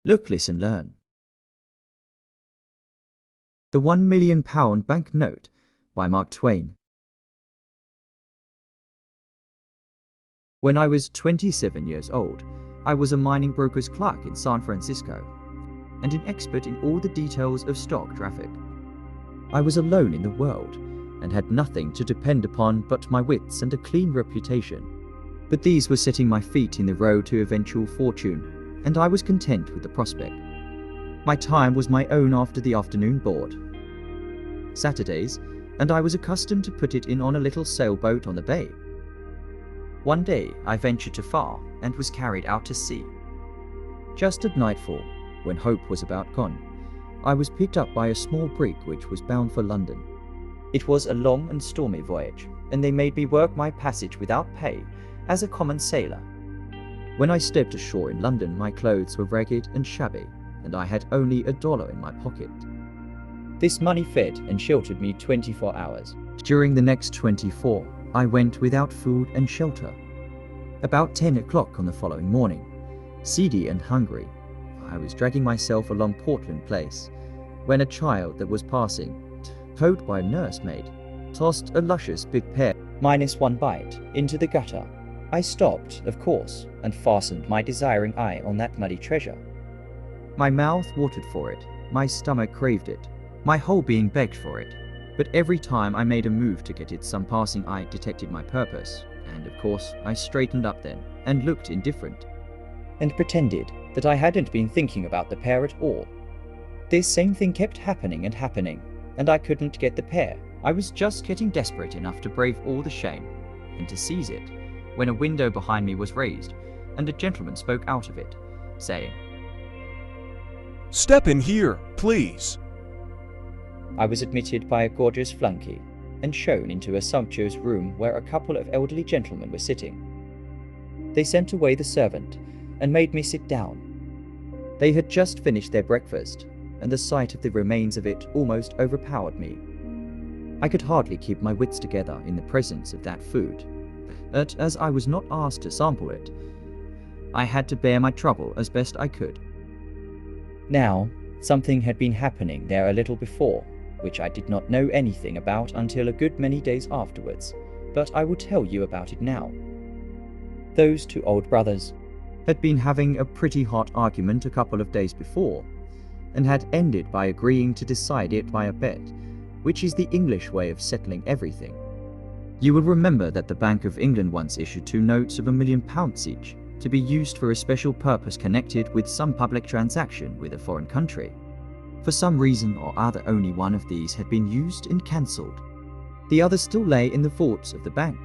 Look, listen, learn. The £1 million Banknote by Mark Twain. When I was 27 years old, I was a mining broker's clerk in San Francisco, and an expert in all the details of stock traffic. I was alone in the world, and had nothing to depend upon but my wits and a clean reputation. But these were setting my feet in the road to eventual fortune, and I was content with the prospect. My time was my own after the afternoon board. Saturdays, and I was accustomed to put it in on a little sailboat on the bay. One day I ventured too far and was carried out to sea. Just at nightfall, when hope was about gone, I was picked up by a small brig which was bound for London. It was a long and stormy voyage, and they made me work my passage without pay as a common sailor. When I stepped ashore in London, my clothes were ragged and shabby, and I had only $1 in my pocket. This money fed and sheltered me 24 hours. During the next 24, I went without food and shelter. About 10 o'clock on the following morning, seedy and hungry, I was dragging myself along Portland Place, when a child that was passing, towed by a nursemaid, tossed a luscious big pear, minus one bite, into the gutter. I stopped, of course, and fastened my desiring eye on that muddy treasure. My mouth watered for it, my stomach craved it, my whole being begged for it. But every time I made a move to get it, some passing eye detected my purpose, and of course I straightened up then, and looked indifferent, and pretended that I hadn't been thinking about the pear at all. This same thing kept happening and happening, and I couldn't get the pear. I was just getting desperate enough to brave all the shame, and to seize it, when a window behind me was raised, and a gentleman spoke out of it, saying, "Step in here, please." I was admitted by a gorgeous flunkey, and shown into a sumptuous room where a couple of elderly gentlemen were sitting. They sent away the servant, and made me sit down. They had just finished their breakfast, and the sight of the remains of it almost overpowered me. I could hardly keep my wits together in the presence of that food, but as I was not asked to sample it, I had to bear my trouble as best I could. Now, something had been happening there a little before, which I did not know anything about until a good many days afterwards, but I will tell you about it now. Those two old brothers had been having a pretty hot argument a couple of days before, and had ended by agreeing to decide it by a bet, which is the English way of settling everything. You will remember that the Bank of England once issued 2 notes of £1 million each, to be used for a special purpose connected with some public transaction with a foreign country. For some reason or other, only one of these had been used and cancelled. The other still lay in the vaults of the bank.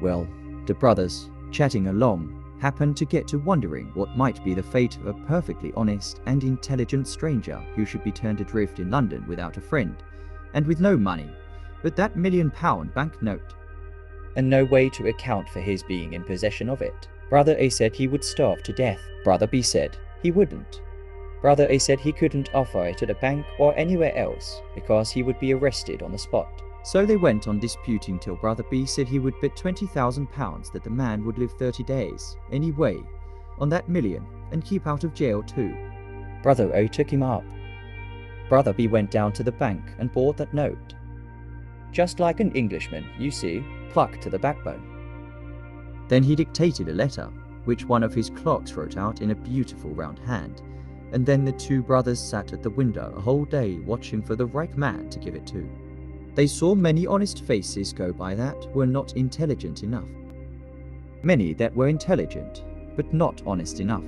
Well, the brothers, chatting along, happened to get to wondering what might be the fate of a perfectly honest and intelligent stranger who should be turned adrift in London without a friend, and with no money but that £1 million banknote, and no way to account for his being in possession of it. Brother A said he would starve to death. Brother B said he wouldn't. Brother A said he couldn't offer it at a bank or anywhere else because he would be arrested on the spot. So they went on disputing till Brother B said he would bet £20,000 that the man would live 30 days, anyway, on that million, and keep out of jail too. Brother O took him up. Brother B went down to the bank and bought that note. Just like an Englishman, you see, plucked to the backbone. Then he dictated a letter, which one of his clerks wrote out in a beautiful round hand, and then the 2 brothers sat at the window a whole day watching for the right man to give it to. They saw many honest faces go by that were not intelligent enough. Many that were intelligent, but not honest enough.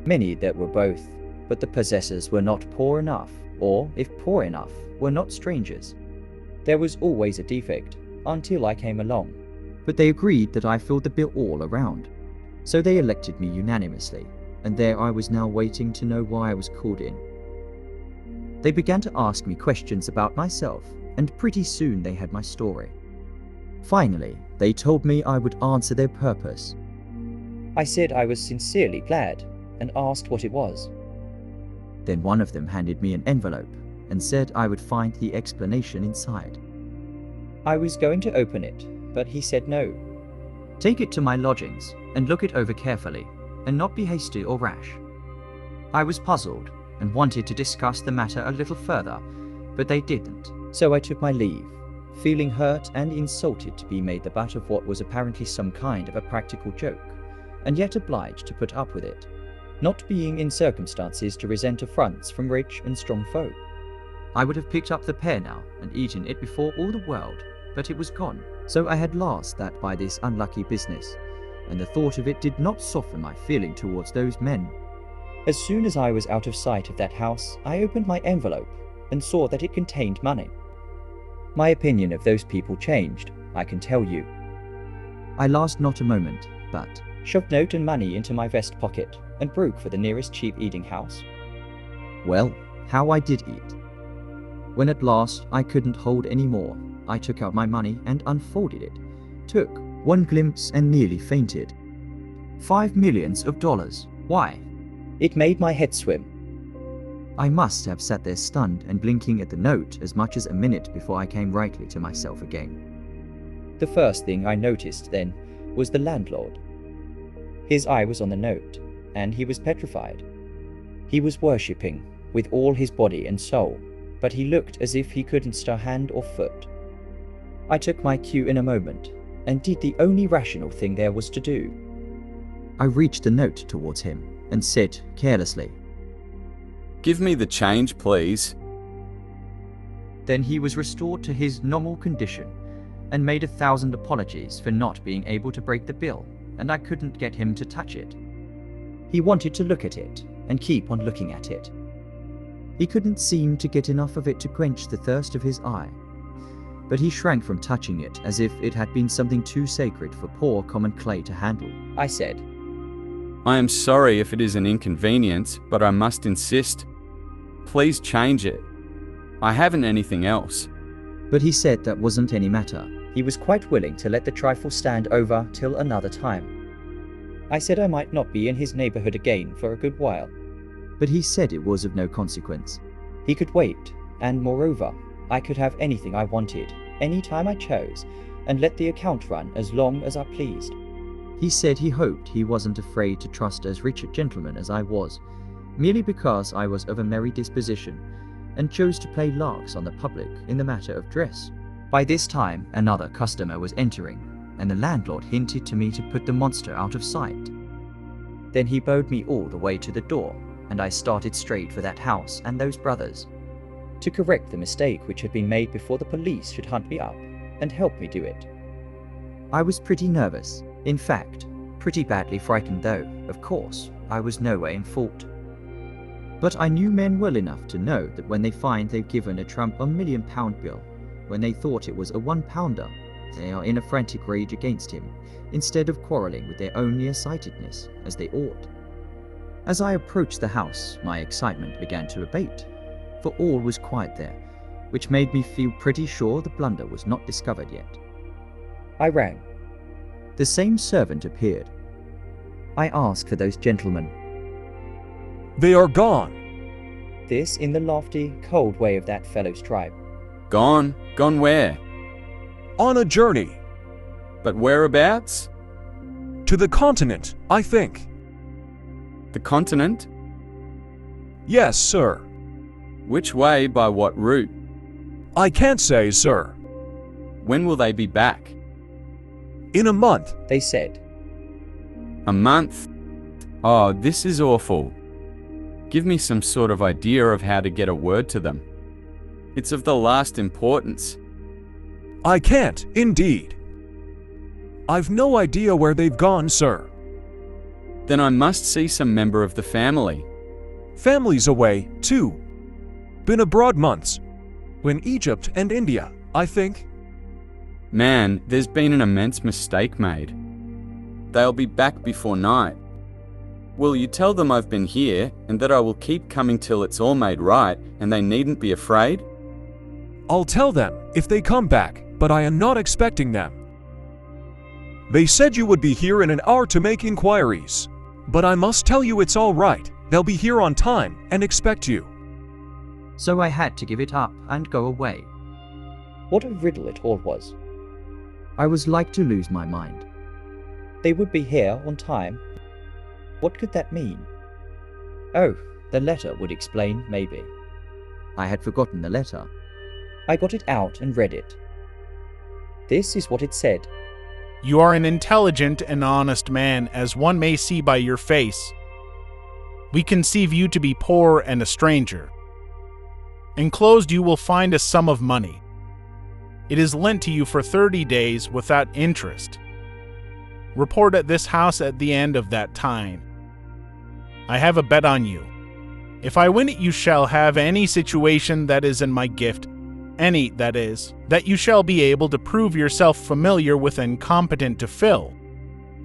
Many that were both, but the possessors were not poor enough, or, if poor enough, were not strangers. There was always a defect, until I came along. But they agreed that I filled the bill all around. So they elected me unanimously, and there I was now waiting to know why I was called in. They began to ask me questions about myself, and pretty soon they had my story. Finally, they told me I would answer their purpose. I said I was sincerely glad, and asked what it was. Then one of them handed me an envelope, and said I would find the explanation inside. I was going to open it, but he said no. Take it to my lodgings, and look it over carefully, and not be hasty or rash. I was puzzled and wanted to discuss the matter a little further, but they didn't. So I took my leave, feeling hurt and insulted to be made the butt of what was apparently some kind of a practical joke, and yet obliged to put up with it, not being in circumstances to resent affronts from rich and strong folk. I would have picked up the pear now and eaten it before all the world, but it was gone, so I had lost that by this unlucky business, and the thought of it did not soften my feeling towards those men. As soon as I was out of sight of that house, I opened my envelope and saw that it contained money. My opinion of those people changed, I can tell you. I lost not a moment, but shoved note and money into my vest pocket and broke for the nearest cheap eating house. Well, how I did eat. When at last I couldn't hold any more, I took out my money and unfolded it, took one glimpse and nearly fainted. $5 million. Why? It made my head swim. I must have sat there stunned and blinking at the note as much as a minute before I came rightly to myself again. The first thing I noticed then was the landlord. His eye was on the note, and he was petrified. He was worshipping with all his body and soul, but he looked as if he couldn't stir hand or foot. I took my cue in a moment, and did the only rational thing there was to do. I reached the note towards him and said carelessly, "Give me the change, please." Then he was restored to his normal condition and made 1,000 apologies for not being able to break the bill, and I couldn't get him to touch it. He wanted to look at it and keep on looking at it. He couldn't seem to get enough of it to quench the thirst of his eye, but he shrank from touching it as if it had been something too sacred for poor common clay to handle. I said, "I am sorry if it is an inconvenience, but I must insist. Please change it. I haven't anything else." But he said that wasn't any matter. He was quite willing to let the trifle stand over till another time. I said I might not be in his neighborhood again for a good while, but he said it was of no consequence. He could wait, and moreover, I could have anything I wanted, any time I chose, and let the account run as long as I pleased. He said he hoped he wasn't afraid to trust as rich a gentleman as I was, merely because I was of a merry disposition, and chose to play larks on the public in the matter of dress. By this time another customer was entering, and the landlord hinted to me to put the monster out of sight. Then he bowed me all the way to the door, and I started straight for that house and those brothers, to correct the mistake which had been made before the police should hunt me up and help me do it. I was pretty nervous, in fact, pretty badly frightened though, of course, I was nowhere in fault. But I knew men well enough to know that when they find they've given a trump a £1 million bill, when they thought it was a £1, they are in a frantic rage against him, instead of quarrelling with their own nearsightedness, as they ought. As I approached the house, my excitement began to abate, for all was quiet there, which made me feel pretty sure the blunder was not discovered yet. I rang. The same servant appeared. I asked for those gentlemen. They are gone. This in the lofty, cold way of that fellow's tribe. Gone? Gone where? On a journey. But whereabouts? To the continent, I think. The continent? Yes, sir. Which way, by what route? I can't say, sir. When will they be back? In a month. They said. A month? Oh, this is awful. Give me some sort of idea of how to get a word to them. It's of the last importance. I can't, indeed. I've no idea where they've gone, sir. Then I must see some member of the family. Family's away, too. Been abroad months. In Egypt and India, I think. Man, there's been an immense mistake made. They'll be back before night. Will you tell them I've been here, and that I will keep coming till it's all made right, and they needn't be afraid? I'll tell them if they come back, but I am not expecting them. They said you would be here in an hour to make inquiries. But I must tell you it's all right. They'll be here on time and expect you. So I had to give it up and go away. What a riddle it all was. I was like to lose my mind. They would be here on time. What could that mean? Oh, The letter would explain, maybe. I had forgotten the letter. I got it out and read it. This is what it said. You are an intelligent and honest man, as one may see by your face. We conceive you to be poor and a stranger. Enclosed you will find a sum of money. It is lent to you for 30 days without interest. Report at this house at the end of that time. I have a bet on you. If I win it, you shall have any situation that is in my gift, any, that is, that you shall be able to prove yourself familiar with and competent to fill.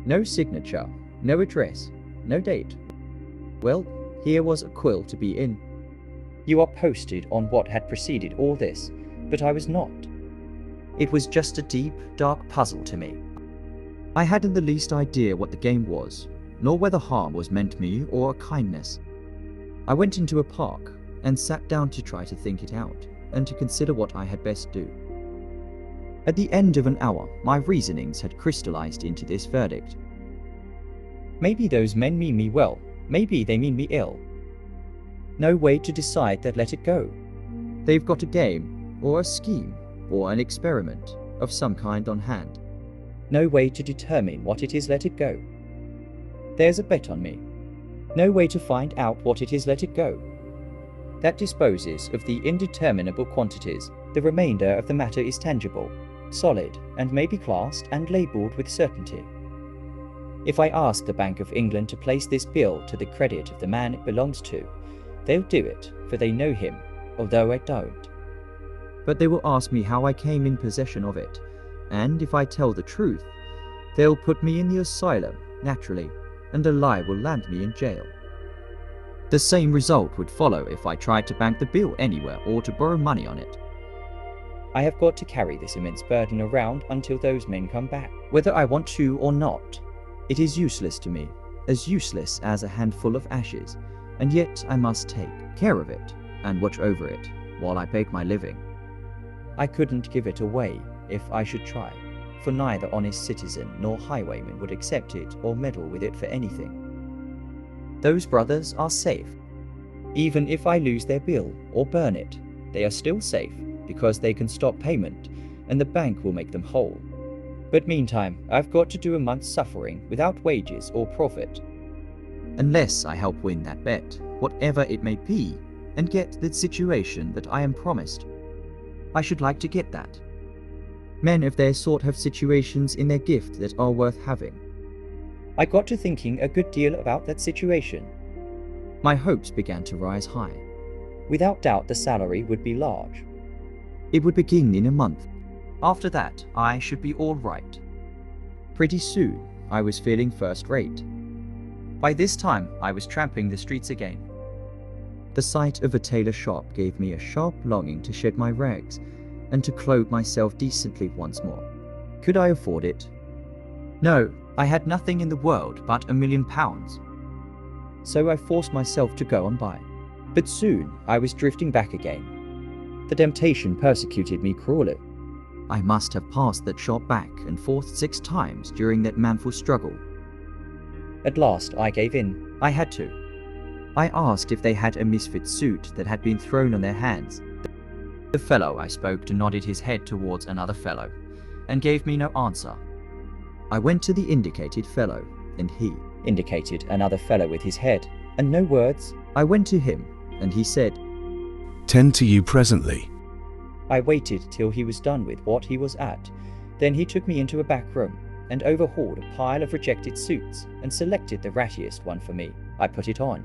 No signature, no address, no date. Well, here was a quill to be in. You are posted on what had preceded all this, but I was not. It was just a deep, dark puzzle to me. I hadn't the least idea what the game was, nor whether harm was meant me or a kindness. I went into a park and sat down to try to think it out and to consider what I had best do. At the end of an hour, my reasonings had crystallized into this verdict. Maybe those men mean me well, maybe they mean me ill. No way to decide that let it go. They've got a game, or a scheme, or an experiment of some kind on hand. No way to determine what it is let it go. There's a bet on me. No way to find out what it is let it go. That disposes of the indeterminable quantities. The remainder of the matter is tangible, solid, and may be classed and labelled with certainty. If I ask the Bank of England to place this bill to the credit of the man it belongs to, they'll do it, for they know him, although I don't. But they will ask me how I came in possession of it, and if I tell the truth, they'll put me in the asylum, naturally, and a lie will land me in jail. The same result would follow if I tried to bank the bill anywhere or to borrow money on it. I have got to carry this immense burden around until those men come back, whether I want to or not. It is useless to me, as useless as a handful of ashes, and yet I must take care of it and watch over it while I bake my living. I couldn't give it away if I should try, for neither honest citizen nor highwayman would accept it or meddle with it for anything. Those brothers are safe. Even if I lose their bill or burn it, they are still safe because they can stop payment and the bank will make them whole. But meantime, I've got to do a month's suffering without wages or profit. Unless I help win that bet, whatever it may be, and get the situation that I am promised. I should like to get that. Men of their sort have situations in their gift that are worth having. I got to thinking a good deal about that situation. My hopes began to rise high. Without doubt the salary would be large. It would begin in a month. After that, I should be all right. Pretty soon, I was feeling first rate. By this time, I was tramping the streets again. The sight of a tailor shop gave me a sharp longing to shed my rags and to clothe myself decently once more. Could I afford it? No, I had nothing in the world but £1,000,000. So I forced myself to go on by. But soon I was drifting back again. The temptation persecuted me cruelly. I must have passed that shop back and forth 6 times during that manful struggle. At last I gave in. I had to. I asked if they had a misfit suit that had been thrown on their hands. The fellow I spoke to nodded his head towards another fellow, and gave me no answer. I went to the indicated fellow, and he indicated another fellow with his head, and no words. I went to him, and he said, "Tend to you presently." I waited till he was done with what he was at. Then he took me into a back room, and overhauled a pile of rejected suits, and selected the rattiest one for me. I put it on.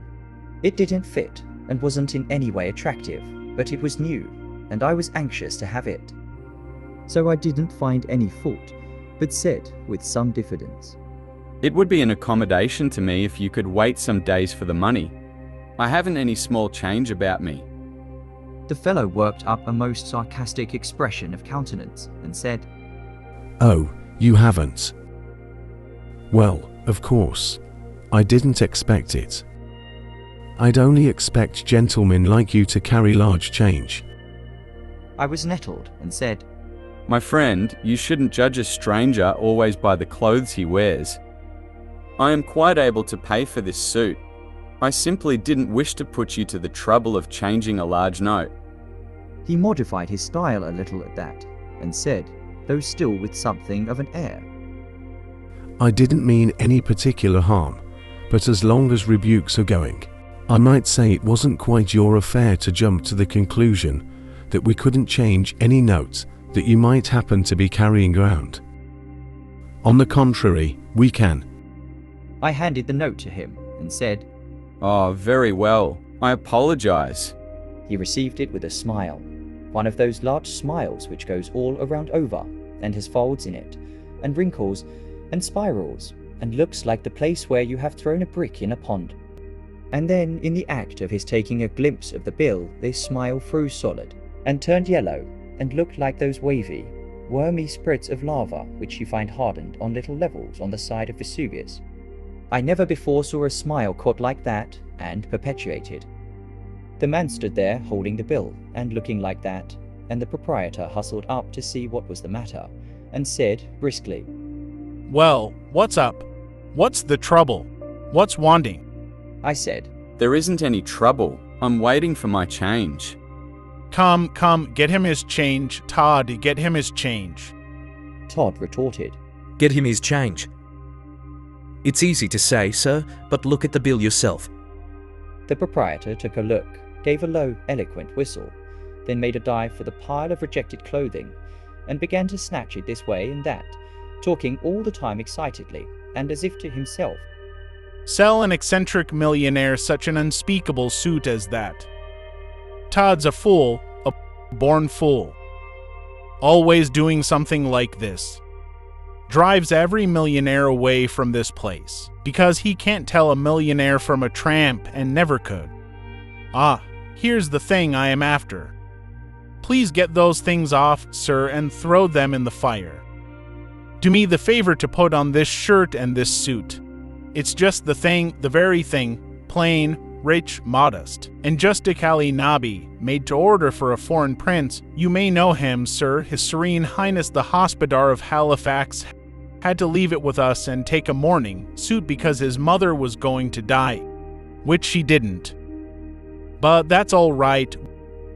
It didn't fit, and wasn't in any way attractive, but it was new, and I was anxious to have it. So I didn't find any fault, but said with some diffidence, It would be an accommodation to me if you could wait some days for the money. I haven't any small change about me. The fellow worked up a most sarcastic expression of countenance, and said, "Oh, you haven't? Well, of course. I didn't expect it. I'd only expect gentlemen like you to carry large change." I was nettled, and said, My friend, you shouldn't judge a stranger always by the clothes he wears. I am quite able to pay for this suit. I simply didn't wish to put you to the trouble of changing a large note. He modified his style a little at that, and said, though still with something of an air, I didn't mean any particular harm, but as long as rebukes are going, I might say it wasn't quite your affair to jump to the conclusion that we couldn't change any notes that you might happen to be carrying around. On the contrary, we can. I handed the note to him and said, Oh, very well. I apologize. He received it with a smile, one of those large smiles which goes all around over and has folds in it, and wrinkles and spirals, and looks like the place where you have thrown a brick in a pond. And then, in the act of his taking a glimpse of the bill, this smile froze solid, and turned yellow, and looked like those wavy, wormy spreads of lava which you find hardened on little levels on the side of Vesuvius. I never before saw a smile caught like that, and perpetuated. The man stood there holding the bill, and looking like that, and the proprietor hustled up to see what was the matter, and said briskly, Well, what's up? What's the trouble? What's wanting? I said, There isn't any trouble. I'm waiting for my change. Come, get him his change. Todd, get him his change. Todd retorted, Get him his change. It's easy to say, sir, but look at the bill yourself. The proprietor took a look, gave a low, eloquent whistle, then made a dive for the pile of rejected clothing, and began to snatch it this way and that, talking all the time excitedly, and as if to himself. Sell an eccentric millionaire such an unspeakable suit as that. Todd's a fool, a born fool. Always doing something like this. Drives every millionaire away from this place, because he can't tell a millionaire from a tramp and never could. Ah, here's the thing I am after. Please get those things off, sir, and throw them in the fire. Do me the favor to put on this shirt and this suit. It's just the thing, the very thing, plain, rich, modest, and justically nobby, made to order for a foreign prince. You may know him, sir. His Serene Highness the Hospodar of Halifax had to leave it with us and take a mourning suit because his mother was going to die, which she didn't. But that's all right.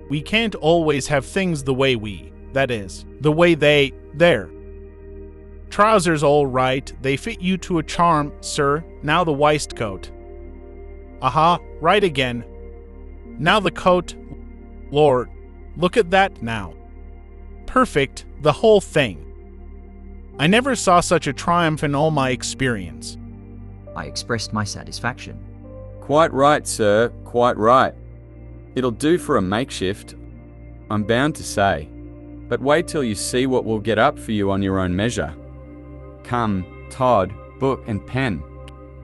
We can't always have things the way that is, the way they're. Trousers all right, they fit you to a charm, sir. Now the waistcoat. Aha, right again. Now the coat. Lord, look at that now. Perfect, the whole thing. I never saw such a triumph in all my experience. I expressed my satisfaction. Quite right, sir, quite right. It'll do for a makeshift, I'm bound to say. But wait till you see what we'll get up for you on your own measure. Come, Todd, book and pen.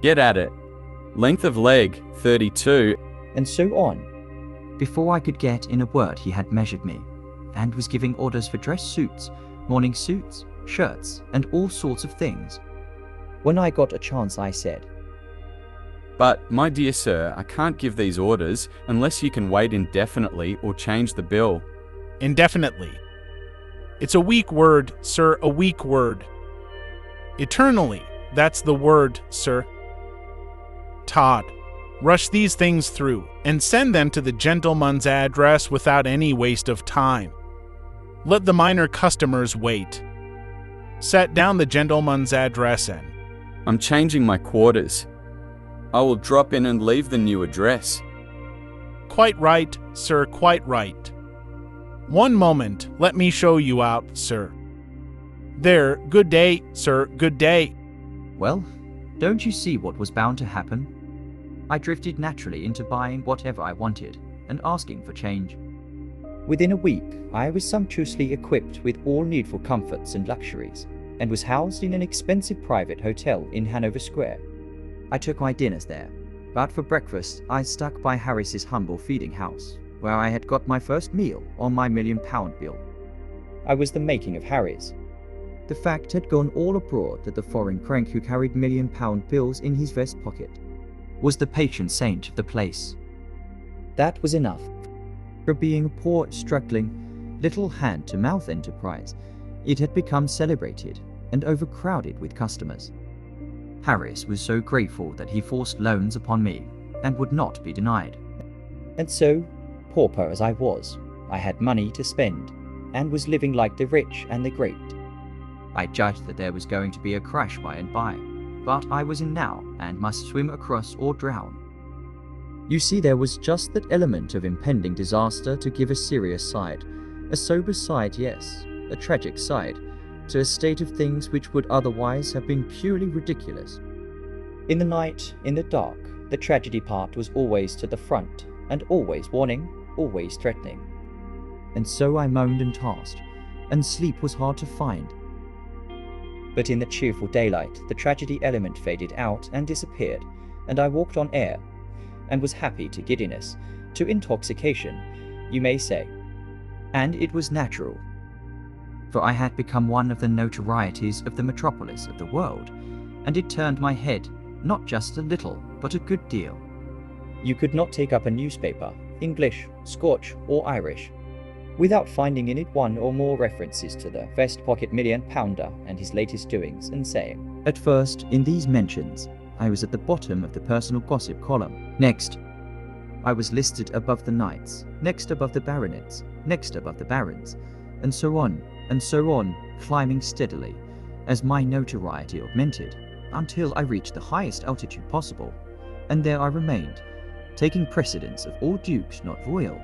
Get at it. Length of leg, 32. And so on. Before I could get in a word, he had measured me, and was giving orders for dress suits, morning suits, shirts, and all sorts of things. When I got a chance, I said, But, my dear sir, I can't give these orders unless you can wait indefinitely or change the bill. Indefinitely. It's a weak word, sir, a weak word. Eternally, that's the word, sir. Todd, rush these things through, and send them to the gentleman's address without any waste of time. Let the minor customers wait. Set down the gentleman's address and... I'm changing my quarters. I will drop in and leave the new address. Quite right, sir, quite right. One moment, let me show you out, sir. There, good day, sir, good day. Well, don't you see what was bound to happen? I drifted naturally into buying whatever I wanted and asking for change. Within a week, I was sumptuously equipped with all needful comforts and luxuries, and was housed in an expensive private hotel in Hanover Square. I took my dinners there, but for breakfast I stuck by Harris's humble feeding house, where I had got my first meal on my £1,000,000 bill. I was the making of Harris. The fact had gone all abroad that the foreign crank who carried £1,000,000 bills in his vest pocket was the patron saint of the place. That was enough. For being a poor, struggling, little hand-to-mouth enterprise, it had become celebrated and overcrowded with customers. Harris was so grateful that he forced loans upon me, and would not be denied. And so, pauper as I was, I had money to spend, and was living like the rich and the great. I judged that there was going to be a crash by and by, but I was in now and must swim across or drown. You see, there was just that element of impending disaster to give a serious side, a sober side, yes, a tragic side, to a state of things which would otherwise have been purely ridiculous. In the night, in the dark, the tragedy part was always to the front, and always warning, always threatening. And so I moaned and tossed, and sleep was hard to find. But in the cheerful daylight, the tragedy element faded out and disappeared, and I walked on air, and was happy to giddiness, to intoxication, you may say. And it was natural, for I had become one of the notorieties of the metropolis of the world, and it turned my head, not just a little, but a good deal. You could not take up a newspaper, English, Scotch, or Irish, without finding in it one or more references to the vest pocket £1,000,000 and his latest doings, and saying, at first, in these mentions, I was at the bottom of the personal gossip column. Next, I was listed above the knights, next above the baronets, next above the barons, and so on, climbing steadily, as my notoriety augmented, until I reached the highest altitude possible, and there I remained, taking precedence of all dukes not royal,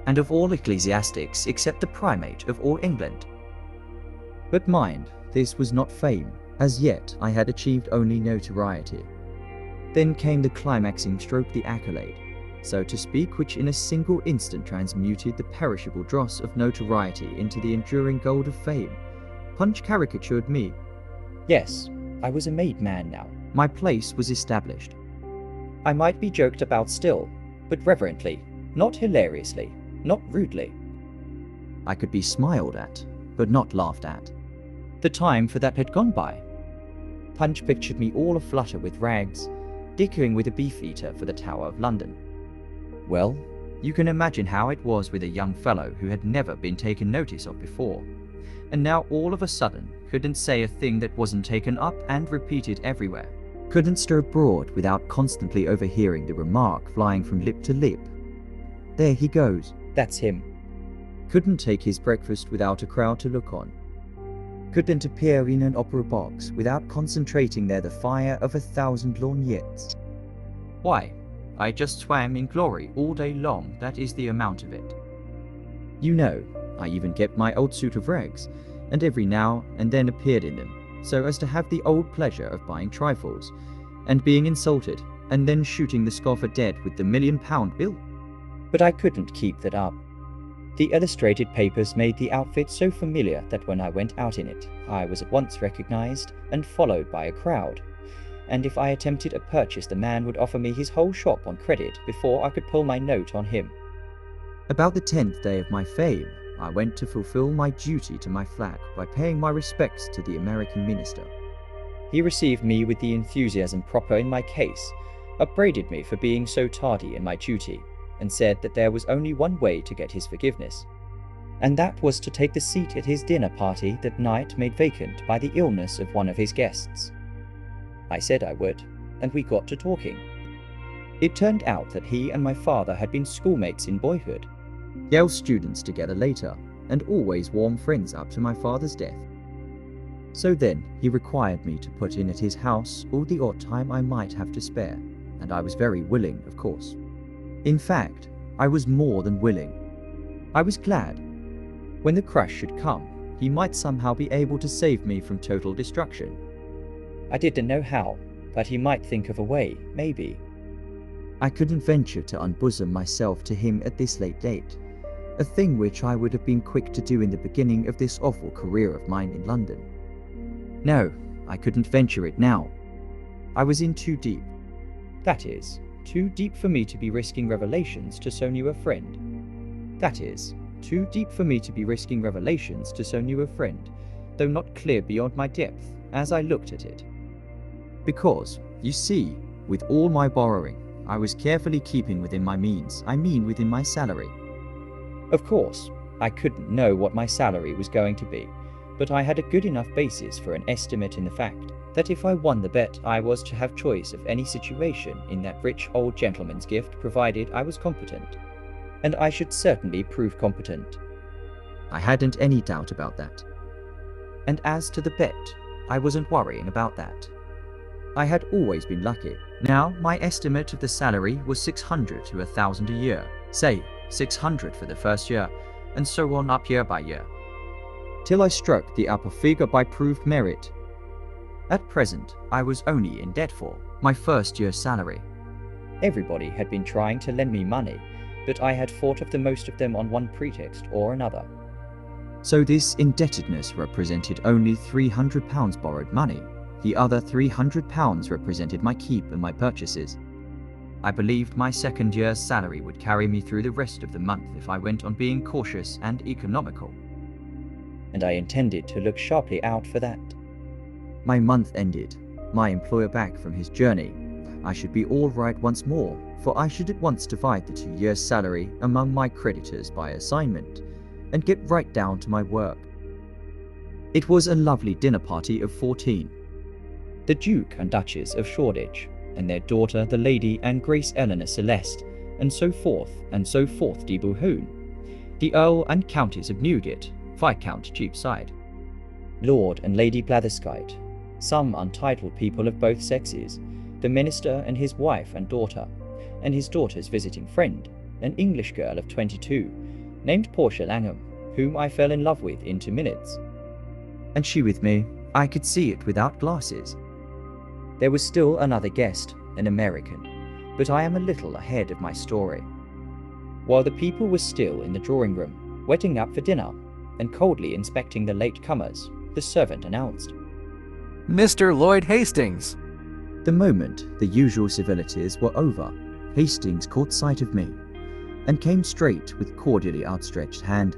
and of all ecclesiastics except the primate of all England. But mind, this was not fame. As yet I had achieved only notoriety. Then came the climaxing stroke, the accolade, so to speak, which in a single instant transmuted the perishable dross of notoriety into the enduring gold of fame. Punch caricatured me. Yes, I was a made man now. My place was established. I might be joked about still, but reverently, not hilariously, not rudely. I could be smiled at, but not laughed at. The time for that had gone by. Punch pictured me all aflutter with rags, dickering with a beef-eater for the Tower of London. Well, you can imagine how it was with a young fellow who had never been taken notice of before, and now all of a sudden couldn't say a thing that wasn't taken up and repeated everywhere, couldn't stir abroad without constantly overhearing the remark flying from lip to lip. There he goes, that's him. Couldn't take his breakfast without a crowd to look on. Couldn't appear in an opera box without concentrating there the fire of 1,000 lorgnettes. Why, I just swam in glory all day long, that is the amount of it. You know, I even kept my old suit of rags, and every now and then appeared in them, so as to have the old pleasure of buying trifles, and being insulted, and then shooting the scoffer dead with the £1,000,000 bill. But I couldn't keep that up. The illustrated papers made the outfit so familiar that when I went out in it, I was at once recognized and followed by a crowd. And if I attempted a purchase, the man would offer me his whole shop on credit before I could pull my note on him. About the 10th day of my fame, I went to fulfill my duty to my flag by paying my respects to the American minister. He received me with the enthusiasm proper in my case, upbraided me for being so tardy in my duty, and said that there was only one way to get his forgiveness, and that was to take the seat at his dinner party that night made vacant by the illness of one of his guests. I said I would, and we got to talking. It turned out that he and my father had been schoolmates in boyhood, Yale students together later, and always warm friends up to my father's death. So then he required me to put in at his house all the odd time I might have to spare, and I was very willing, of course. In fact, I was more than willing. I was glad. When the crash should come, he might somehow be able to save me from total destruction. I didn't know how, but he might think of a way, maybe. I couldn't venture to unbosom myself to him at this late date, a thing which I would have been quick to do in the beginning of this awful career of mine in London. No, I couldn't venture it now. I was in too deep. That is, too deep for me to be risking revelations to so new a friend. That is, too deep for me to be risking revelations to so new a friend, though not clear beyond my depth as I looked at it. Because, you see, with all my borrowing, I was carefully keeping within my means, I mean within my salary. Of course, I couldn't know what my salary was going to be, but I had a good enough basis for an estimate in the fact that if I won the bet, I was to have choice of any situation in that rich old gentleman's gift, provided I was competent, and I should certainly prove competent. I hadn't any doubt about that. And as to the bet, I wasn't worrying about that. I had always been lucky. Now my estimate of the salary was 600 to 1,000 a year. Say 600 for the first year, and so on up year by year, till I struck the upper figure by proved merit. At present, I was only in debt for my first year's salary. Everybody had been trying to lend me money, but I had thought of the most of them on one pretext or another. So this indebtedness represented only £300 borrowed money. The other £300 represented my keep and my purchases. I believed my second year's salary would carry me through the rest of the month if I went on being cautious and economical, and I intended to look sharply out for that. My month ended, my employer back from his journey. I should be all right once more, for I should at once divide the 2 years' salary among my creditors by assignment, and get right down to my work. It was a lovely dinner party of 14. The Duke and Duchess of Shoreditch, and their daughter the Lady and Grace Eleanor Celeste, and so forth de Bohun, the Earl and Countess of Newgate, Viscount Cheapside, Lord and Lady Blatherskite, some untitled people of both sexes, the minister and his wife and daughter, and his daughter's visiting friend, an English girl of 22, named Portia Langham, whom I fell in love with in 2 minutes. And she with me, I could see it without glasses. There was still another guest, an American, but I am a little ahead of my story. While the people were still in the drawing room, wetting up for dinner, and coldly inspecting the late comers, the servant announced, Mr. Lloyd Hastings. The moment the usual civilities were over, Hastings caught sight of me, and came straight with cordially outstretched hand,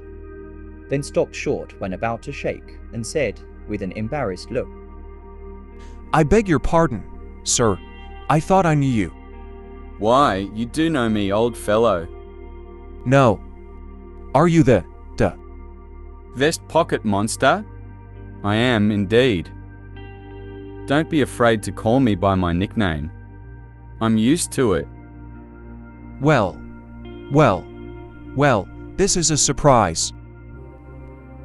then stopped short when about to shake, and said, with an embarrassed look, I beg your pardon, sir. I thought I knew you. Why, you do know me, old fellow. No. Are you the Vest pocket monster? I am, indeed. Don't be afraid to call me by my nickname. I'm used to it. Well, this is a surprise.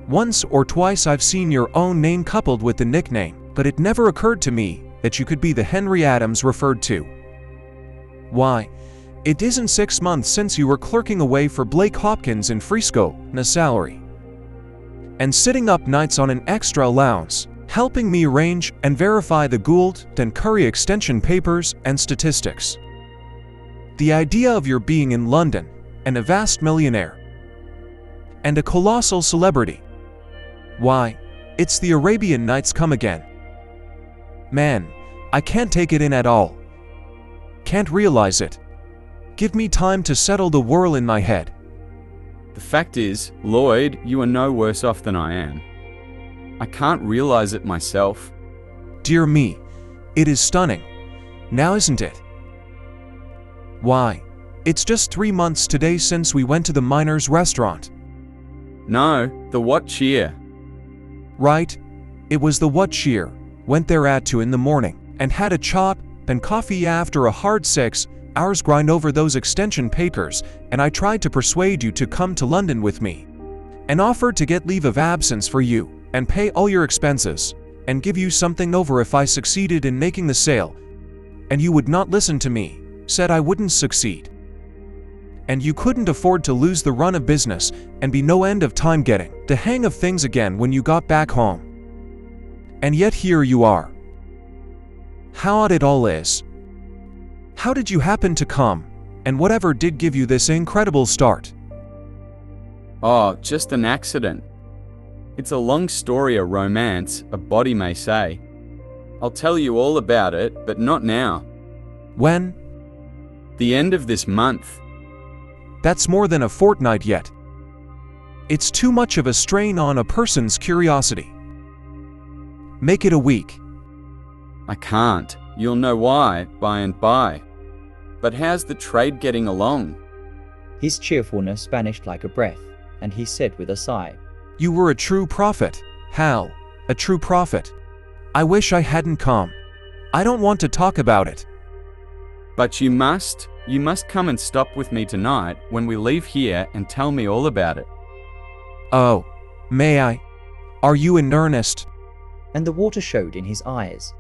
Once or twice I've seen your own name coupled with the nickname, but it never occurred to me that you could be the Henry Adams referred to. Why, it isn't 6 months since you were clerking away for Blake Hopkins in Frisco, on a salary, and sitting up nights on an extra allowance, helping me arrange and verify the Gould and Curry extension papers and statistics. The idea of your being in London, and a vast millionaire, and a colossal celebrity. Why, it's the Arabian Nights come again. Man, I can't take it in at all. Can't realize it. Give me time to settle the whirl in my head. The fact is, Lloyd, you are no worse off than I am. I can't realize it myself. Dear me, it is stunning. Now isn't it? Why, it's just 3 months today since we went to the Miners' Restaurant. No, the what cheer? Right, it was the what cheer. Went there at 2 in the morning, and had a chop and coffee after a hard 6 hours grind over those extension papers, and I tried to persuade you to come to London with me, and offered to get leave of absence for you, and pay all your expenses, and give you something over if I succeeded in making the sale. And you would not listen to me, said I wouldn't succeed. And you couldn't afford to lose the run of business and be no end of time getting the hang of things again when you got back home. And yet here you are. How odd it all is. How did you happen to come, and whatever did give you this incredible start? Oh, just an accident. It's a long story, a romance, a body may say. I'll tell you all about it, but not now. When? The end of this month. That's more than a fortnight yet. It's too much of a strain on a person's curiosity. Make it a week. I can't. You'll know why by and by. But how's the trade getting along? His cheerfulness vanished like a breath, and he said with a sigh, You were a true prophet, Hal, a true prophet. I wish I hadn't come. I don't want to talk about it. But you must come and stop with me tonight when we leave here and tell me all about it. Oh, may I? Are you in earnest? And the water showed in his eyes.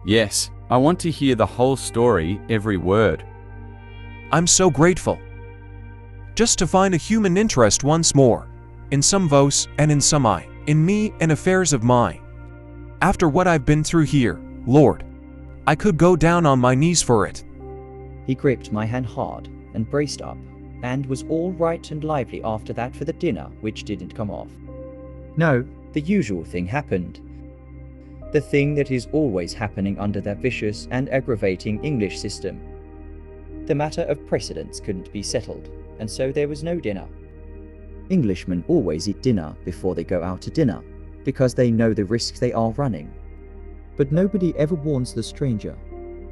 Yes, I want to hear the whole story, every word. I'm so grateful. Just to find a human interest once more, in some voice and in some eye, in me and affairs of mine. After what I've been through here, Lord, I could go down on my knees for it. He gripped my hand hard and braced up, and was all right and lively after that for the dinner, which didn't come off. No, the usual thing happened. The thing that is always happening under that vicious and aggravating English system. The matter of precedence couldn't be settled, and so there was no dinner. Englishmen always eat dinner before they go out to dinner, because they know the risks they are running. But nobody ever warns the stranger,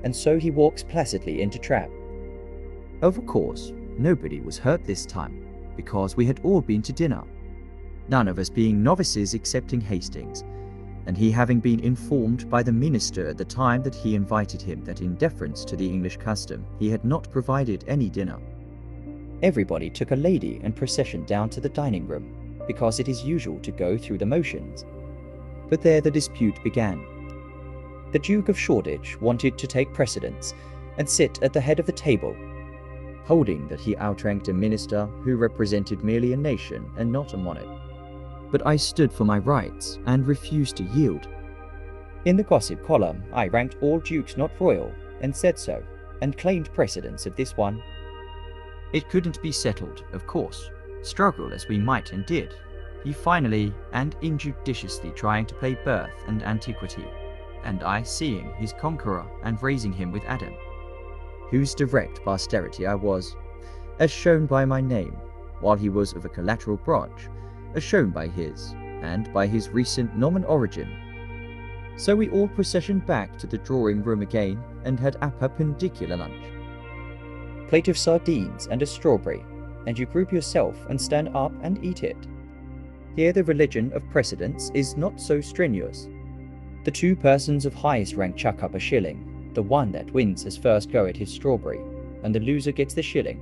and so he walks placidly into trap. Of course, nobody was hurt this time, because we had all been to dinner, none of us being novices excepting Hastings, and he having been informed by the minister at the time that he invited him that in deference to the English custom he had not provided any dinner. Everybody took a lady and procession down to the dining room, because it is usual to go through the motions. But there the dispute began. The Duke of Shoreditch wanted to take precedence and sit at the head of the table, holding that he outranked a minister who represented merely a nation and not a monarch. But I stood for my rights and refused to yield. In the gossip column, I ranked all dukes not royal and said so, and claimed precedence of this one. It couldn't be settled, of course, struggle as we might and did, he finally and injudiciously trying to play birth and antiquity, and I seeing his conqueror and raising him with Adam, whose direct posterity I was, as shown by my name, while he was of a collateral branch, as shown by his, and by his recent nomen origin. So we all processioned back to the drawing room again, and had a perpendicular lunch. Plate of sardines and a strawberry, and you group yourself and stand up and eat it. Here the religion of precedence is not so strenuous. The two persons of highest rank chuck up a shilling, the one that wins has first go at his strawberry, and the loser gets the shilling.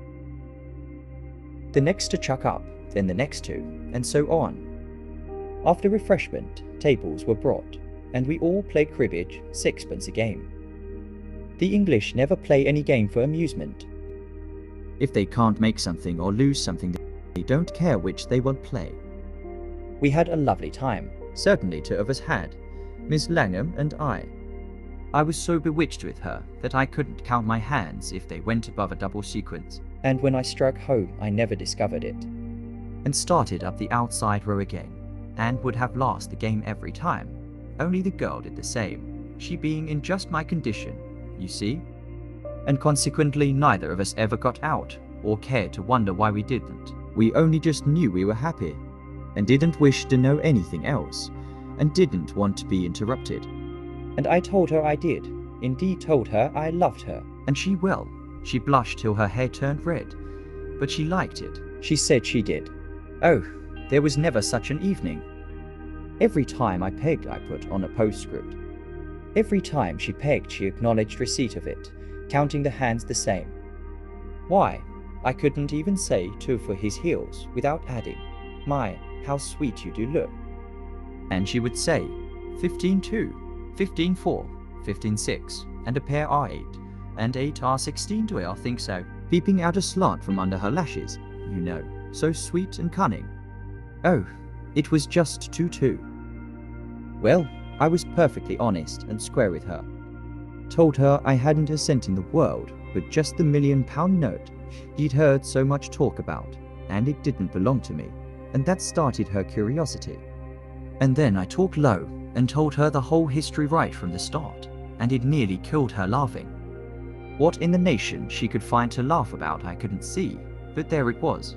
The next to chuck up, then the next two, and so on. After refreshment, tables were brought, and we all played cribbage, 6pence a game. The English never play any game for amusement. If they can't make something or lose something, they don't care which they won't play. We had a lovely time, certainly two of us had, Miss Langham and I. I was so bewitched with her that I couldn't count my hands if they went above a double sequence, and when I struck home I never discovered it, and started up the outside row again, and would have lost the game every time, only the girl did the same, she being in just my condition, you see? And consequently neither of us ever got out, or cared to wonder why we didn't. We only just knew we were happy, and didn't wish to know anything else, and didn't want to be interrupted. And I told her I did, indeed told her I loved her, and she blushed till her hair turned red, but she liked it, she said she did. Oh, there was never such an evening. Every time I pegged I put on a postscript. Every time she pegged she acknowledged receipt of it, counting the hands the same. Why, I couldn't even say 2 for his heels without adding, my, how sweet you do look. And she would say, 15-2, 15-4, 15-6, and a pair are 8, and 8 are 16 do I think so, peeping out a slant from under her lashes, you know, so sweet and cunning. Oh, it was just 2-2. Well, I was perfectly honest and square with her. Told her I hadn't a cent in the world, but just the £1 million note he'd heard so much talk about, and it didn't belong to me, and that started her curiosity. And then I talked low and told her the whole history right from the start, and it nearly killed her laughing. What in the nation she could find to laugh about I couldn't see, but there it was.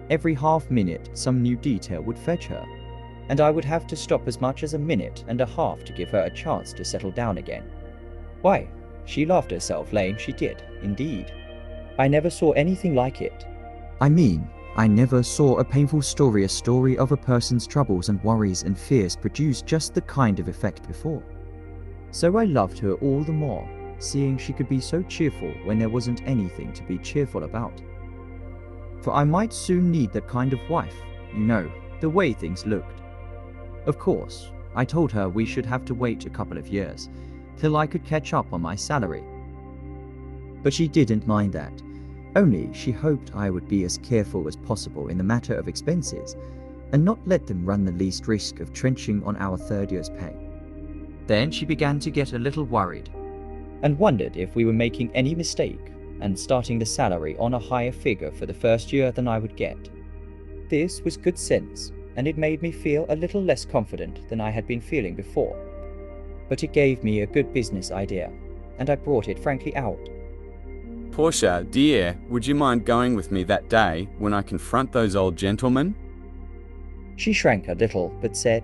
Every half minute some new detail would fetch her, and I would have to stop as much as a minute and a half to give her a chance to settle down again. Why, she laughed herself lame, she did, indeed. I never saw anything like it. I mean, I never saw a painful story, a story of a person's troubles and worries and fears produce just the kind of effect before. So I loved her all the more, seeing she could be so cheerful when there wasn't anything to be cheerful about. For I might soon need that kind of wife, you know, the way things looked. Of course, I told her we should have to wait a couple of years, till I could catch up on my salary. But she didn't mind that, only she hoped I would be as careful as possible in the matter of expenses, and not let them run the least risk of trenching on our third year's pay. Then she began to get a little worried, and wondered if we were making any mistake and starting the salary on a higher figure for the first year than I would get. This was good sense, and it made me feel a little less confident than I had been feeling before. But it gave me a good business idea, and I brought it frankly out. Portia, dear, would you mind going with me that day when I confront those old gentlemen? She shrank a little, but said,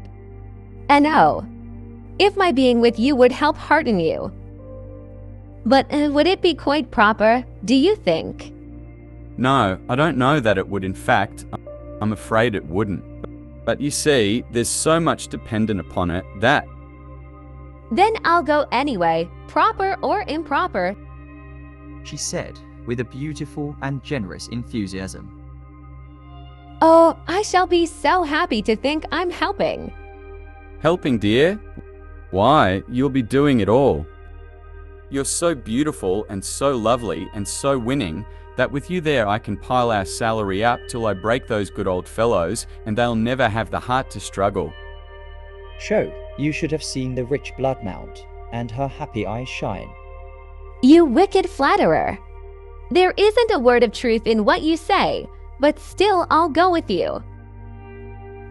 No. If my being with you would help hearten you. But would it be quite proper, do you think? No, I don't know that it would. In fact, I'm afraid it wouldn't. But you see, there's so much dependent upon it that... Then I'll go anyway, proper or improper. she said with a beautiful and generous enthusiasm. Oh, I shall be so happy to think I'm helping. Helping, dear? Why, you'll be doing it all. You're so beautiful and so lovely and so winning that with you there I can pile our salary up till I break those good old fellows and they'll never have the heart to struggle. Sho, you should have seen the rich blood mount, and her happy eyes shine. You wicked flatterer. There isn't a word of truth in what you say, but still I'll go with you.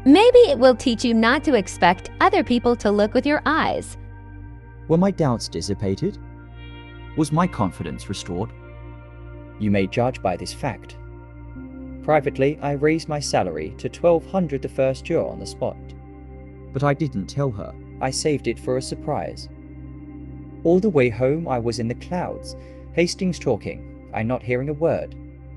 Maybe it will teach you not to expect other people to look with your eyes. Were my doubts dissipated? Was my confidence restored? You may judge by this fact. Privately, I raised my salary to 1,200 the first year on the spot. But I didn't tell her. I saved it for a surprise. All the way home I was in the clouds, Hastings talking, I not hearing a word.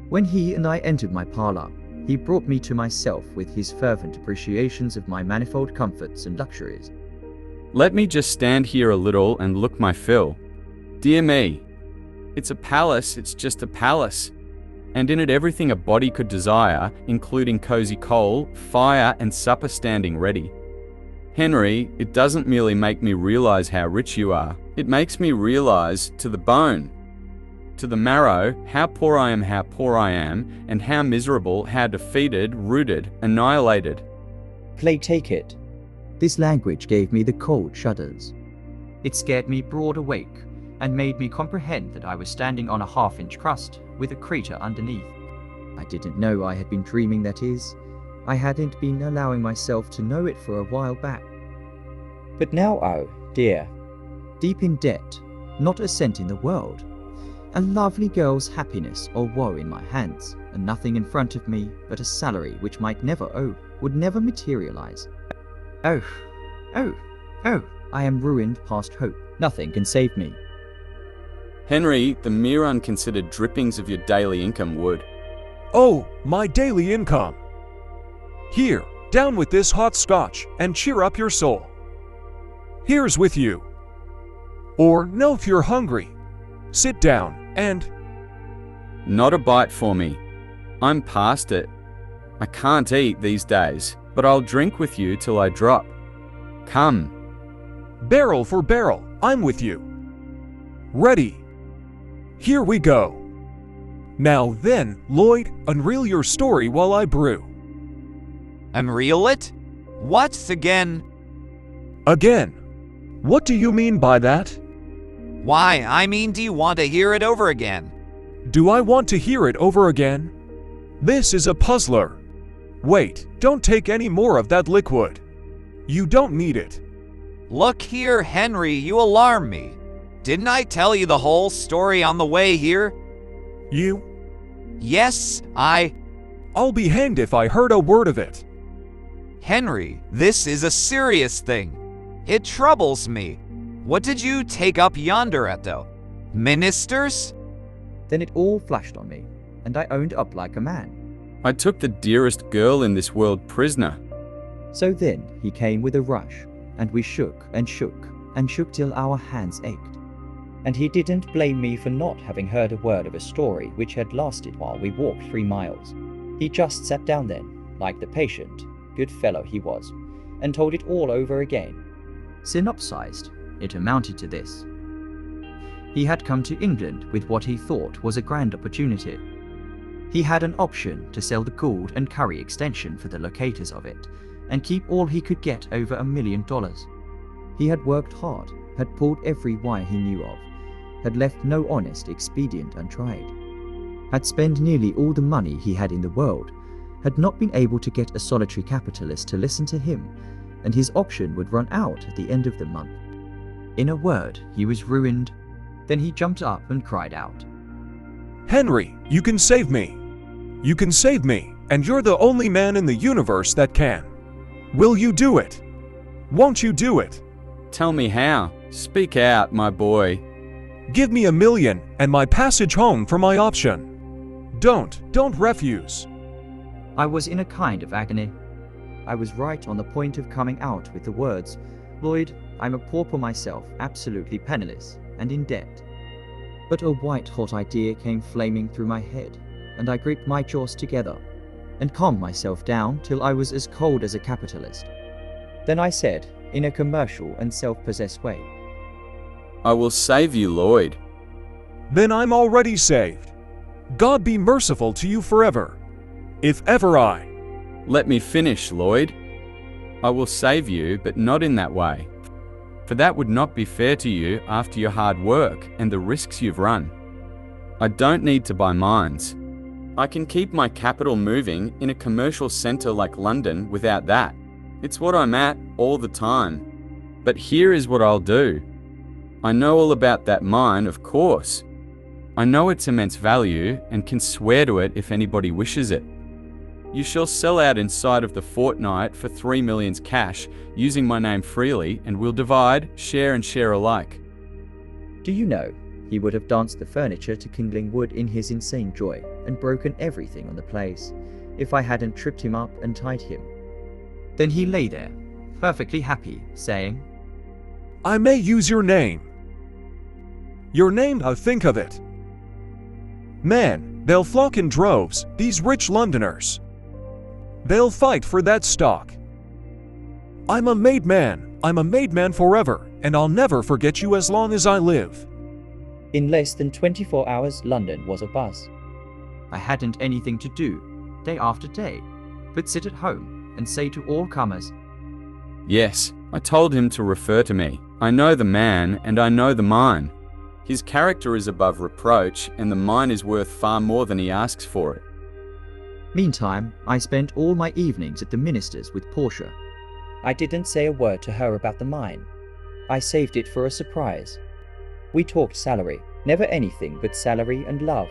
When he and I entered my parlour, he brought me to myself with his fervent appreciations of my manifold comforts and luxuries. Let me just stand here a little and look my fill. Dear me, it's a palace, it's just a palace. And in it everything a body could desire, including cozy coal, fire and supper standing ready. Henry, it doesn't merely make me realize how rich you are, it makes me realize to the bone, to the marrow, how poor I am, and how miserable, how defeated, rooted, annihilated. Play take it. This language gave me the cold shudders. It scared me broad awake, and made me comprehend that I was standing on a half-inch crust with a crater underneath. I didn't know I had been dreaming, that is. I hadn't been allowing myself to know it for a while back. But now, oh, dear. Deep in debt, not a cent in the world. A lovely girl's happiness or woe in my hands, and nothing in front of me but a salary which might never would never materialize. Oh, I am ruined past hope. Nothing can save me. Henry, the mere unconsidered drippings of your daily income would. Oh, my daily income! Here, down with this hot scotch and cheer up your soul. Here's with you. Or no, if you're hungry, sit down and... Not a bite for me. I'm past it. I can't eat these days, but I'll drink with you till I drop. Come. Barrel for barrel, I'm with you. Ready. Here we go. Now then, Lloyd, unreel your story while I brew. Unreel it? What again? Again. What do you mean by that? Why, I mean, do you want to hear it over again? Do I want to hear it over again? This is a puzzler. Wait, don't take any more of that liquid. You don't need it. Look here, Henry, you alarm me. Didn't I tell you the whole story on the way here? You? Yes, I'll be hanged if I heard a word of it. Henry, this is a serious thing. It troubles me. What did you take up yonder at, though? Ministers? Then it all flashed on me, and I owned up like a man. I took the dearest girl in this world prisoner. So then he came with a rush, and we shook and shook, and shook till our hands ached. And he didn't blame me for not having heard a word of a story which had lasted while we walked 3 miles. He just sat down then, like the patient, good fellow he was, and told it all over again. Synopsized, it amounted to this. He had come to England with what he thought was a grand opportunity. He had an option to sell the Gould and Curry extension for the locators of it, and keep all he could get over $1 million. He had worked hard, had pulled every wire he knew of, had left no honest expedient untried, had spent nearly all the money he had in the world, had not been able to get a solitary capitalist to listen to him, and his option would run out at the end of the month. In a word, he was ruined. Then he jumped up and cried out, Henry, you can save me. You can save me, and you're the only man in the universe that can. Will you do it? Won't you do it? Tell me how. Speak out, my boy. Give me $1 million and my passage home for my option. Don't refuse. I was in a kind of agony. I was right on the point of coming out with the words, Lloyd, I'm a pauper myself, absolutely penniless, and in debt. But a white-hot idea came flaming through my head, and I gripped my jaws together, and calmed myself down till I was as cold as a capitalist. Then I said, in a commercial and self-possessed way, I will save you, Lloyd. Then I'm already saved. God be merciful to you forever. If ever I... Let me finish, Lloyd. I will save you, but not in that way. For that would not be fair to you after your hard work and the risks you've run. I don't need to buy mines. I can keep my capital moving in a commercial centre like London without that. It's what I'm at all the time. But here is what I'll do. I know all about that mine, of course. I know its immense value and can swear to it if anybody wishes it. You shall sell out inside of the fortnight for 3 million cash, using my name freely, and we'll divide, share and share alike. Do you know, he would have danced the furniture to kindling wood in his insane joy, and broken everything on the place, if I hadn't tripped him up and tied him. Then he lay there, perfectly happy, saying, I may use your name. Your name, I'll think of it. Man, they'll flock in droves, these rich Londoners. They'll fight for that stock. I'm a made man. I'm a made man forever, and I'll never forget you as long as I live. In less than 24 hours, London was abuzz. I hadn't anything to do, day after day, but sit at home and say to all comers, Yes, I told him to refer to me. I know the man, and I know the mine. His character is above reproach, and the mine is worth far more than he asks for it. Meantime, I spent all my evenings at the minister's with Portia. I didn't say a word to her about the mine. I saved it for a surprise. We talked salary, never anything but salary and love.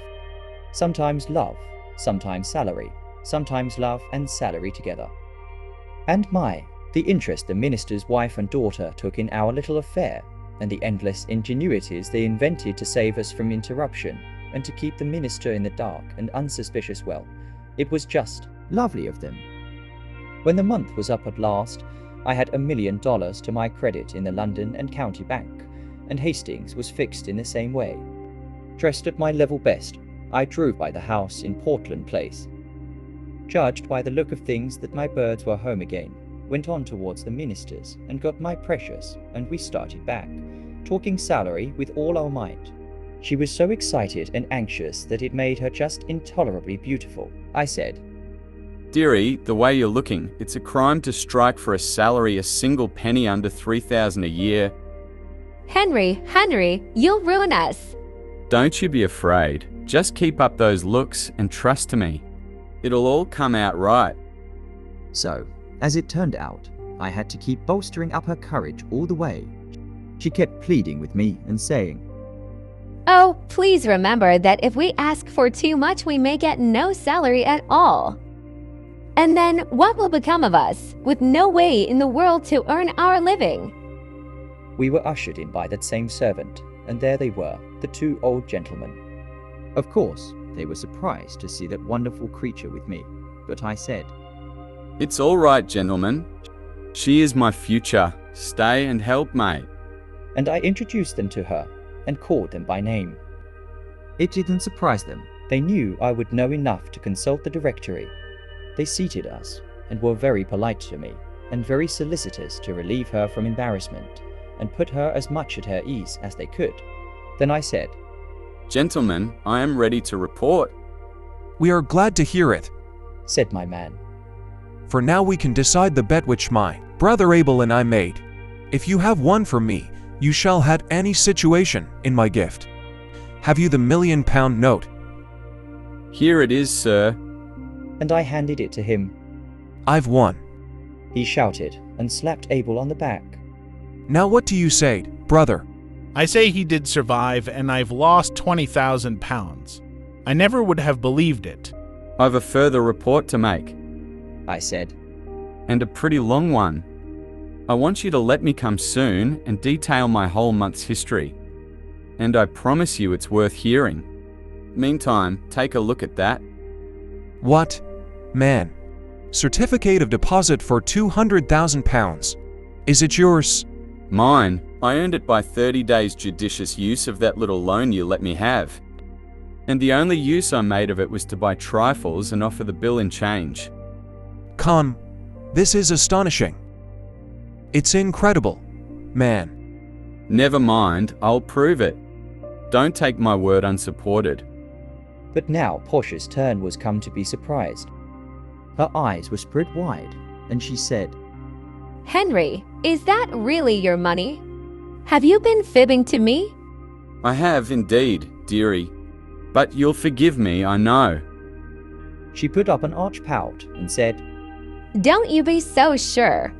Sometimes love, sometimes salary, sometimes love and salary together. And the interest the minister's wife and daughter took in our little affair, and the endless ingenuities they invented to save us from interruption, and to keep the minister in the dark and unsuspicious. Well, it was just lovely of them. When the month was up at last, I had $1 million to my credit in the London and County Bank, and Hastings was fixed in the same way. Dressed at my level best, I drove by the house in Portland Place. Judged by the look of things that my birds were home again, went on towards the minister's and got my precious, and we started back, talking salary with all our might. She was so excited and anxious that it made her just intolerably beautiful. I said, Dearie, the way you're looking, it's a crime to strike for a salary a single penny under $3,000 a year. Henry, you'll ruin us. Don't you be afraid. Just keep up those looks and trust to me. It'll all come out right. So, as it turned out, I had to keep bolstering up her courage all the way. She kept pleading with me and saying, Oh, please remember that if we ask for too much, we may get no salary at all. And then what will become of us, with no way in the world to earn our living? We were ushered in by that same servant, and there they were, the 2 old gentlemen. Of course, they were surprised to see that wonderful creature with me, but I said, It's all right, gentlemen. She is my future. Stay and help, mate. and I introduced them to her and called them by name. It didn't surprise them. They knew I would know enough to consult the directory. They seated us and were very polite to me and very solicitous to relieve her from embarrassment and put her as much at her ease as they could. Then I said, "Gentlemen, I am ready to report." We are glad to hear it. said my man. For now we can decide the bet which my brother Abel and I made. If you have won for me, you shall have any situation in my gift. Have you the £1,000,000 note? "Here it is, sir." And I handed it to him. I've won. He shouted and slapped Abel on the back. Now what do you say, brother? I say he did survive, and I've lost £20,000. I never would have believed it. "I've a further report to make, I said. and a pretty long one. I want you to let me come soon and detail my whole month's history. And I promise you it's worth hearing. Meantime, take a look at that." What? Man. Certificate of deposit for £200,000. Is it yours? "Mine. I earned it by 30 days judicious use of that little loan you let me have. And the only use I made of it was to buy trifles and offer the bill in change." Come. This is astonishing. It's incredible, man. "Never mind, I'll prove it. Don't take my word unsupported." But now Portia's turn was come to be surprised. Her eyes were spread wide, and she said, Henry, is that really your money? Have you been fibbing to me? "I have indeed, dearie. But you'll forgive me, I know." She put up an arch pout and said, Don't you be so sure.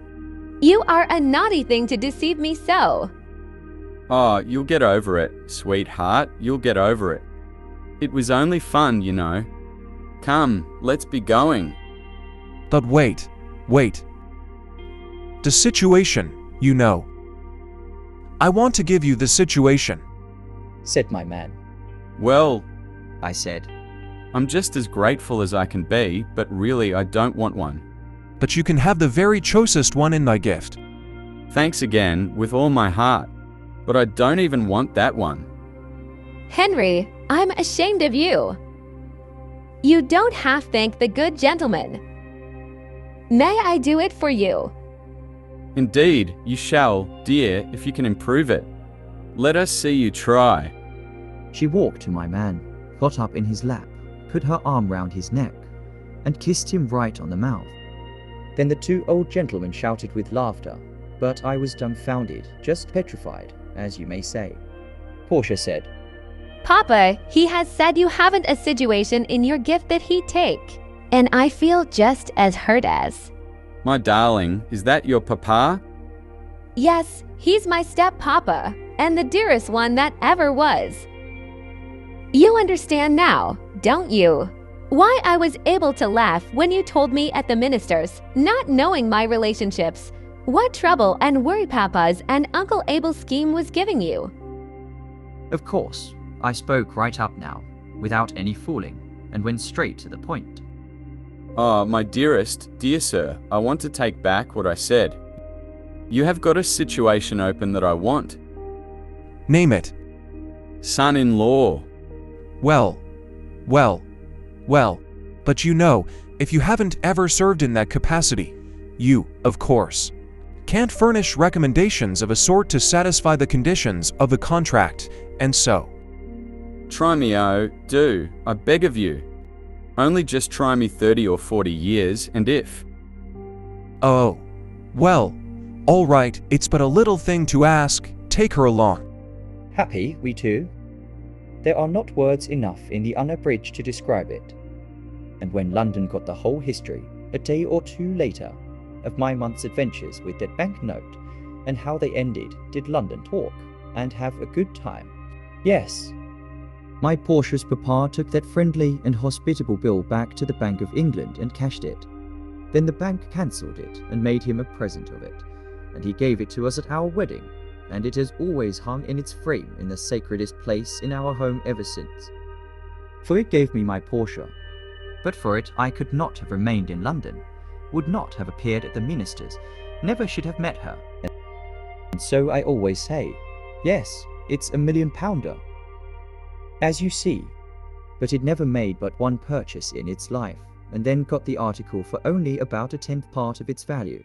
You are a naughty thing to deceive me so. "Oh, you'll get over it, sweetheart, you'll get over it. It was only fun, you know. Come, let's be going." But wait. The situation, you know. I want to give you the situation. said my man. "Well," I said, I'm just as grateful as I can be, but really I don't want one. But you can have the very choicest one in thy gift. Thanks again, with all my heart. But I don't even want that one. Henry, I'm ashamed of you. You don't half thank the good gentleman. May I do it for you? Indeed, you shall, dear, if you can improve it. Let us see you try." She walked to my man, got up in his lap, put her arm round his neck, and kissed him right on the mouth. Then the two old gentlemen shouted with laughter, but I was dumbfounded, just petrified, as you may say. Portia said, Papa, he has said you haven't a situation in your gift that he'd take. And I feel just as hurt as. "My darling, is that your papa?" Yes, he's my step-papa, and the dearest one that ever was. You understand now, don't you? Why I was able to laugh when you told me at the minister's, not knowing my relationships, what trouble and worry Papa's and Uncle Abel's scheme was giving you. Of course, I spoke right up now, without any fooling, and went straight to the point. "Oh, my dearest, dear sir, I want to take back what I said. You have got a situation open that I want. Name it. Son-in-law." Well. But you know, if you haven't ever served in that capacity, you, of course, can't furnish recommendations of a sort to satisfy the conditions of the contract, and so. "Try me, oh, do, I beg of you. Only just try me 30 or 40 years, and if..." Oh, well, all right, it's but a little thing to ask, take her along. Happy, we two? There are not words enough in the unabridged to describe it. And when London got the whole history, a day or two later, of my month's adventures with that banknote, and how they ended, did London talk, and have a good time? Yes. My Portia's papa took that friendly and hospitable bill back to the Bank of England and cashed it. Then the bank cancelled it and made him a present of it, and he gave it to us at our wedding, and it has always hung in its frame in the sacredest place in our home ever since. For it gave me my Portia. But for it I could not have remained in London, would not have appeared at the minister's, never should have met her. And so I always say, Yes, it's £1,000,000. As you see, but it never made but one purchase in its life, and then got the article for only about a tenth part of its value.